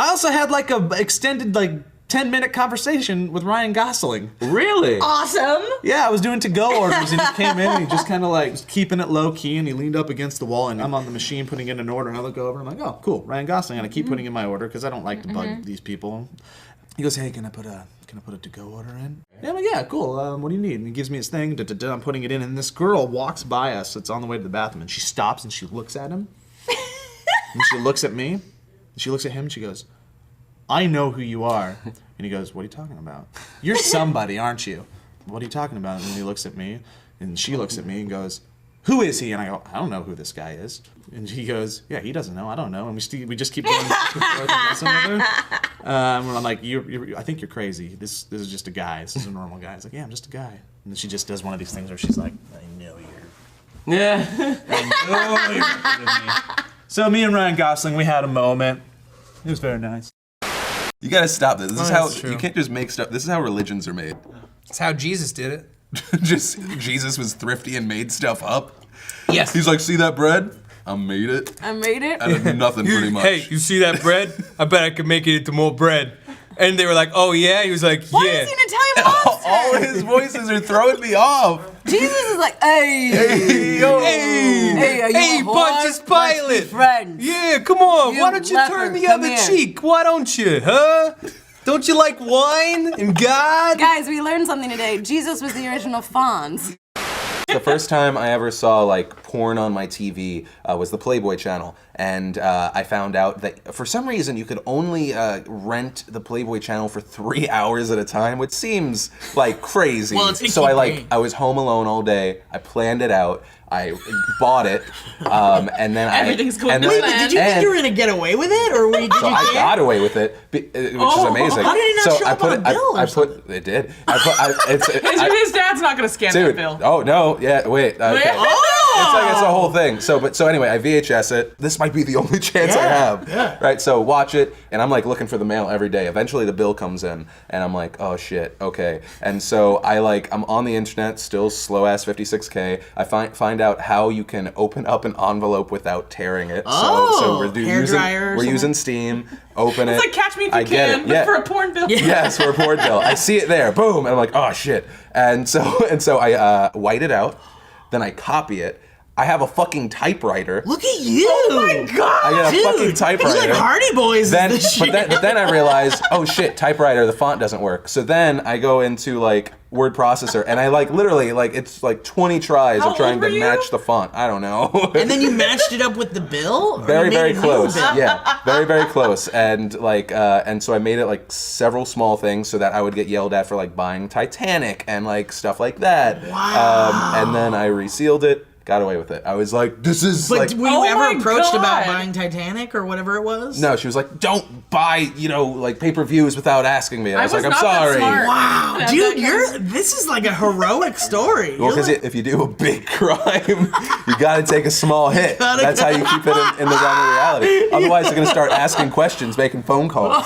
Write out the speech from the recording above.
I also had like a extended 10-minute conversation with Ryan Gosling. Really? Awesome. Yeah, I was doing to-go orders, and he came in, and he just kind of was keeping it low-key, and he leaned up against the wall, and I'm on the machine putting in an order, and I look over, and I'm like, oh, cool, Ryan Gosling, and I keep putting in my order, because I don't like to bug these people. He goes, hey, can I put a to-go order in? Yeah, I'm like, yeah, cool, what do you need? And he gives me his thing, I'm putting it in, and this girl walks by us, it's on the way to the bathroom, and she stops, and she looks at him, and she looks at me, and she looks at him, and she goes, I know who you are. And he goes, what are you talking about? You're somebody, aren't you? What are you talking about? And he looks at me, and she looks at me and goes, who is he? And I go, I don't know who this guy is. And he goes, yeah, he doesn't know, I don't know. And we just keep going back and forth and messing with her. I'm like, I think you're crazy. This is just a guy. This is a normal guy. He's like, yeah, I'm just a guy. And then she just does one of these things where she's like, I know you're... Yeah. I know you're kidding me. So me and Ryan Gosling, we had a moment. It was very nice. You gotta stop this. This is how true. you can't just make stuff. This is how religions are made. That's how Jesus did it. Just Jesus was thrifty and made stuff up. Yes. He's like, see that bread? I made it. I made it. Out of nothing, pretty much. Hey, you see that bread? I bet I could make it into more bread. And they were like, oh yeah? He was like, Why yeah. is he an Italian monster? All his voices are throwing me off. Jesus is like, hey. Hey, yo. Hey, are you Hey, a whore? Pontius Pilate. Let's be friends. Yeah, come on. You Why don't you leper, turn the come other here. cheek? Why don't you, huh? Don't you like wine and God? Guys, we learned something today. Jesus was the original Fonz. The first time I ever saw porn on my TV was the Playboy channel, and I found out that for some reason you could only rent the Playboy channel for 3 hours at a time, which seems like crazy. Well, it's so I was home alone all day. I planned it out. I bought it, and then Everything's going to to plan. Did you think you were gonna get away with it, or did you? So I got away with it, which is amazing. How did it not show up on a bill or something? It did. His dad's not gonna scan that Dude, bill. oh no, yeah, wait. Okay. It's a whole thing. So anyway, I VHS it. This might be the only chance I have. Yeah. Right, so watch it, and I'm looking for the mail every day. Eventually the bill comes in, and I'm like, oh shit, okay. And so I'm on the internet, still slow ass 56K. I find out how you can open up an envelope without tearing it. So we're using Steam. Open it. It's like Catch Me If You I get Can, it. but Yeah. for a porn bill. Yes, for a porn bill. I see it there, boom, and I'm like, oh shit. And so I white it out, then I copy it. I have a fucking typewriter. Look at you! Oh my god! I got a fucking typewriter. It's like Hardy Boys. But then I realized, oh shit, typewriter, the font doesn't work. So then I go into word processor, and I literally it's 20 tries How of trying old to were you? match the font. I don't know. And then you matched it up with the bill? Or Very, you made very a new close. bill? Yeah, very, very close. And and so I made it several small things so that I would get yelled at for buying Titanic and stuff like that. Wow. And then I resealed it. Got away with it. I was like, this is But were you Oh ever my approached about God. buying Titanic or whatever it was? No, she was like, don't buy, pay-per-views without asking me. And I was like, I'm not that sorry. smart. Wow, That dude, this is like a heroic story. Well, You're because if you do a big crime, you gotta take a small hit. That's how you keep it in the realm of reality. Otherwise, you're gonna start asking questions, making phone calls.